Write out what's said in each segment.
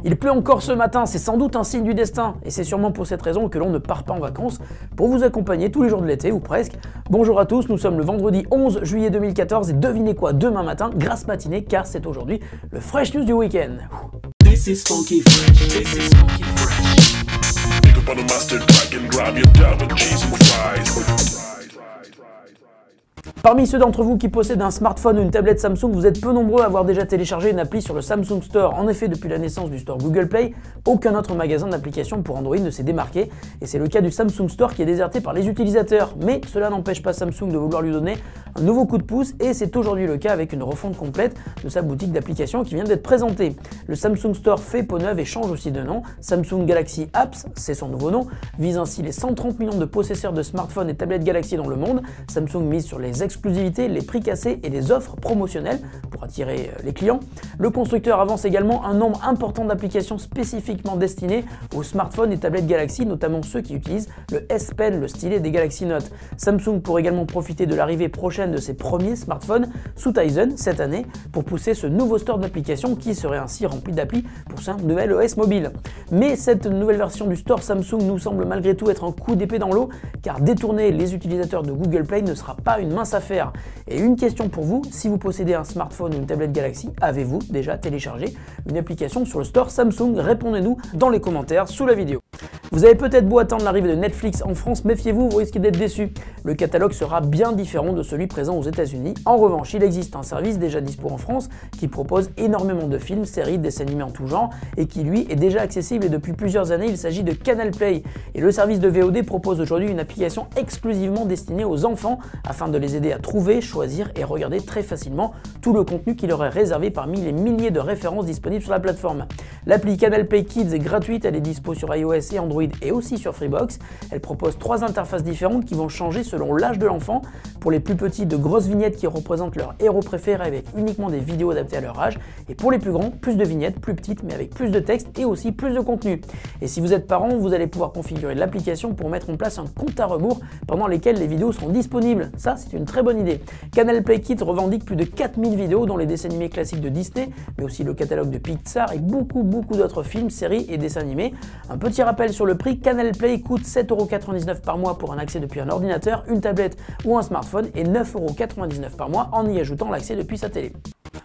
Il pleut encore ce matin, c'est sans doute un signe du destin, et c'est sûrement pour cette raison que l'on ne part pas en vacances pour vous accompagner tous les jours de l'été, ou presque. Bonjour à tous, nous sommes le vendredi 11 juillet 2014, et devinez quoi, demain matin, grasse matinée, car c'est aujourd'hui le Fresh News du week-end. This is funky fresh. This is funky fresh. Pick up on a mustard pack and grab your double cheese and fries. Parmi ceux d'entre vous qui possèdent un smartphone ou une tablette Samsung, vous êtes peu nombreux à avoir déjà téléchargé une appli sur le Samsung Store. En effet, depuis la naissance du store Google Play, aucun autre magasin d'applications pour Android ne s'est démarqué. Et c'est le cas du Samsung Store qui est déserté par les utilisateurs. Mais cela n'empêche pas Samsung de vouloir lui donner un nouveau coup de pouce et c'est aujourd'hui le cas avec une refonte complète de sa boutique d'applications qui vient d'être présentée. Le Samsung Store fait peau neuve et change aussi de nom. Samsung Galaxy Apps, c'est son nouveau nom, vise ainsi les 130 millions de possesseurs de smartphones et tablettes Galaxy dans le monde. Samsung mise sur les exclusivités, les prix cassés et les offres promotionnelles pour attirer les clients. Le constructeur avance également un nombre important d'applications spécifiquement destinées aux smartphones et tablettes Galaxy, notamment ceux qui utilisent le S Pen, le stylet des Galaxy Note. Samsung pourrait également profiter de l'arrivée prochaine de ses premiers smartphones sous Tizen cette année pour pousser ce nouveau store d'applications qui serait ainsi rempli d'applis pour sa nouvelle OS mobile. Mais cette nouvelle version du store Samsung nous semble malgré tout être un coup d'épée dans l'eau car détourner les utilisateurs de Google Play ne sera pas une mince affaire. Et une question pour vous, si vous possédez un smartphone ou une tablette Galaxy, avez-vous déjà téléchargé une application sur le store Samsung? Répondez-nous dans les commentaires sous la vidéo. Vous avez peut-être beau attendre l'arrivée de Netflix en France, méfiez-vous, vous risquez d'être déçus. Le catalogue sera bien différent de celui présent aux États-Unis. En revanche, il existe un service déjà dispo en France qui propose énormément de films, séries, dessins animés en tout genre et qui lui est déjà accessible et depuis plusieurs années, il s'agit de Canal Play. Et le service de VOD propose aujourd'hui une application exclusivement destinée aux enfants afin de les aider à trouver, choisir et regarder très facilement tout le contenu qui leur est réservé parmi les milliers de références disponibles sur la plateforme. L'appli Canal Play Kids est gratuite, elle est dispo sur iOS et Android et aussi sur Freebox. Elle propose 3 interfaces différentes qui vont changer selon l'âge de l'enfant. Pour les plus petits, de grosses vignettes qui représentent leurs héros préférés avec uniquement des vidéos adaptées à leur âge. Et pour les plus grands, plus de vignettes, plus petites mais avec plus de texte et aussi plus de contenu. Et si vous êtes parent, vous allez pouvoir configurer l'application pour mettre en place un compte à rebours pendant lesquels les vidéos seront disponibles. Ça, c'est une très bonne idée. Canal Play Kids revendique plus de 4000 vidéos dont les dessins animés classiques de Disney, mais aussi le catalogue de Pixar et beaucoup d'autres films, séries et dessins animés. Un petit rappel sur le prix, Canal Play coûte 7,99 € par mois pour un accès depuis un ordinateur, une tablette ou un smartphone et 9,99 € par mois en y ajoutant l'accès depuis sa télé.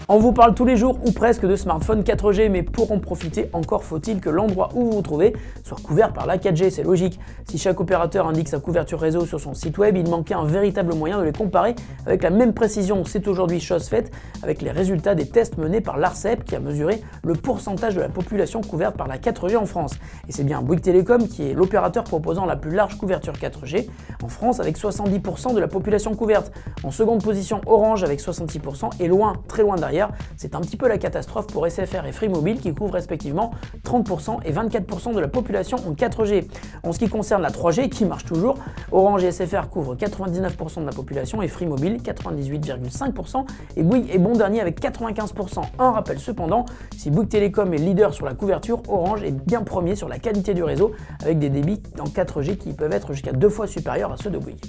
On vous parle tous les jours ou presque de smartphones 4G, mais pour en profiter, encore faut-il que l'endroit où vous vous trouvez soit couvert par la 4G, c'est logique. Si chaque opérateur indique sa couverture réseau sur son site web, il manquait un véritable moyen de les comparer avec la même précision. C'est aujourd'hui chose faite avec les résultats des tests menés par l'Arcep qui a mesuré le pourcentage de la population couverte par la 4G en France. Et c'est bien Bouygues Telecom qui est l'opérateur proposant la plus large couverture 4G en France avec 70% de la population couverte. En seconde position, Orange avec 66% et loin, très loin derrière, c'est un petit peu la catastrophe pour SFR et Free Mobile qui couvrent respectivement 30% et 24% de la population en 4G. En ce qui concerne la 3G qui marche toujours, Orange et SFR couvrent 99% de la population et Free Mobile 98,5% et Bouygues est bon dernier avec 95%. Un rappel cependant, si Bouygues Telecom est leader sur la couverture, Orange est bien premier sur la qualité du réseau avec des débits en 4G qui peuvent être jusqu'à 2 fois supérieurs à ceux de Bouygues.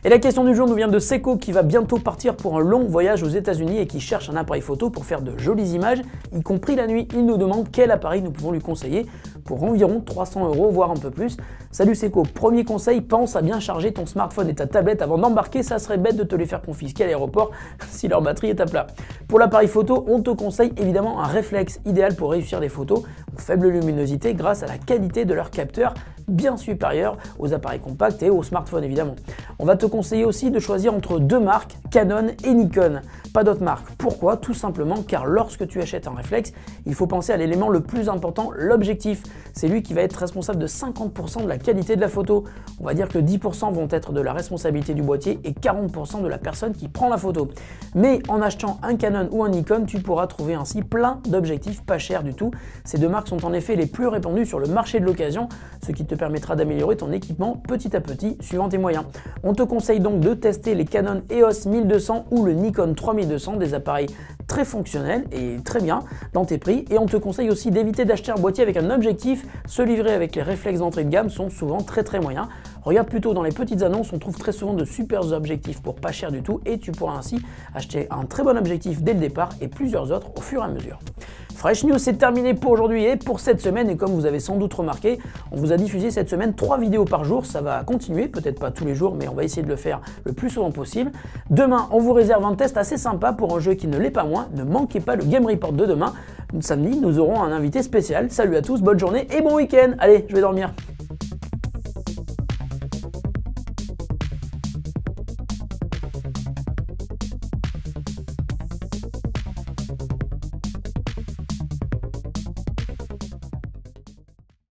Et la question du jour nous vient de Seco qui va bientôt partir pour un long voyage aux États-Unis et qui cherche un appareil photo pour faire de jolies images, y compris la nuit. Il nous demande quel appareil nous pouvons lui conseiller pour environ 300 €, voire un peu plus. Salut Seco, premier conseil, pense à bien charger ton smartphone et ta tablette avant d'embarquer, ça serait bête de te les faire confisquer à l'aéroport si leur batterie est à plat. Pour l'appareil photo, on te conseille évidemment un réflexe idéal pour réussir les photos en faible luminosité grâce à la qualité de leur capteur bien supérieure aux appareils compacts et aux smartphones évidemment. On va te conseiller aussi de choisir entre 2 marques, Canon et Nikon. Pas d'autres marques. Pourquoi? Tout simplement car lorsque tu achètes un réflexe, il faut penser à l'élément le plus important, l'objectif. C'est lui qui va être responsable de 50% de la qualité de la photo. On va dire que 10% vont être de la responsabilité du boîtier et 40% de la personne qui prend la photo. Mais en achetant un Canon ou un Nikon, tu pourras trouver ainsi plein d'objectifs pas chers du tout. Ces 2 marques sont en effet les plus répandues sur le marché de l'occasion, ce qui te permettra d'améliorer ton équipement petit à petit suivant tes moyens. On te conseille donc de tester les Canon EOS 1200 ou le Nikon 3200, des appareils très fonctionnels et très bien dans tes prix. Et on te conseille aussi d'éviter d'acheter un boîtier avec un objectif. Ceux livrés avec les réflexes d'entrée de gamme sont souvent très moyens. Regarde plutôt dans les petites annonces, on trouve très souvent de super objectifs pour pas cher du tout et tu pourras ainsi acheter un très bon objectif dès le départ et plusieurs autres au fur et à mesure. Fresh News, c'est terminé pour aujourd'hui et pour cette semaine. Et comme vous avez sans doute remarqué, on vous a diffusé cette semaine 3 vidéos par jour. Ça va continuer, peut-être pas tous les jours, mais on va essayer de le faire le plus souvent possible. Demain, on vous réserve un test assez sympa pour un jeu qui ne l'est pas moins. Ne manquez pas le Game Report de demain. Samedi, nous aurons un invité spécial. Salut à tous, bonne journée et bon week-end. Allez, je vais dormir.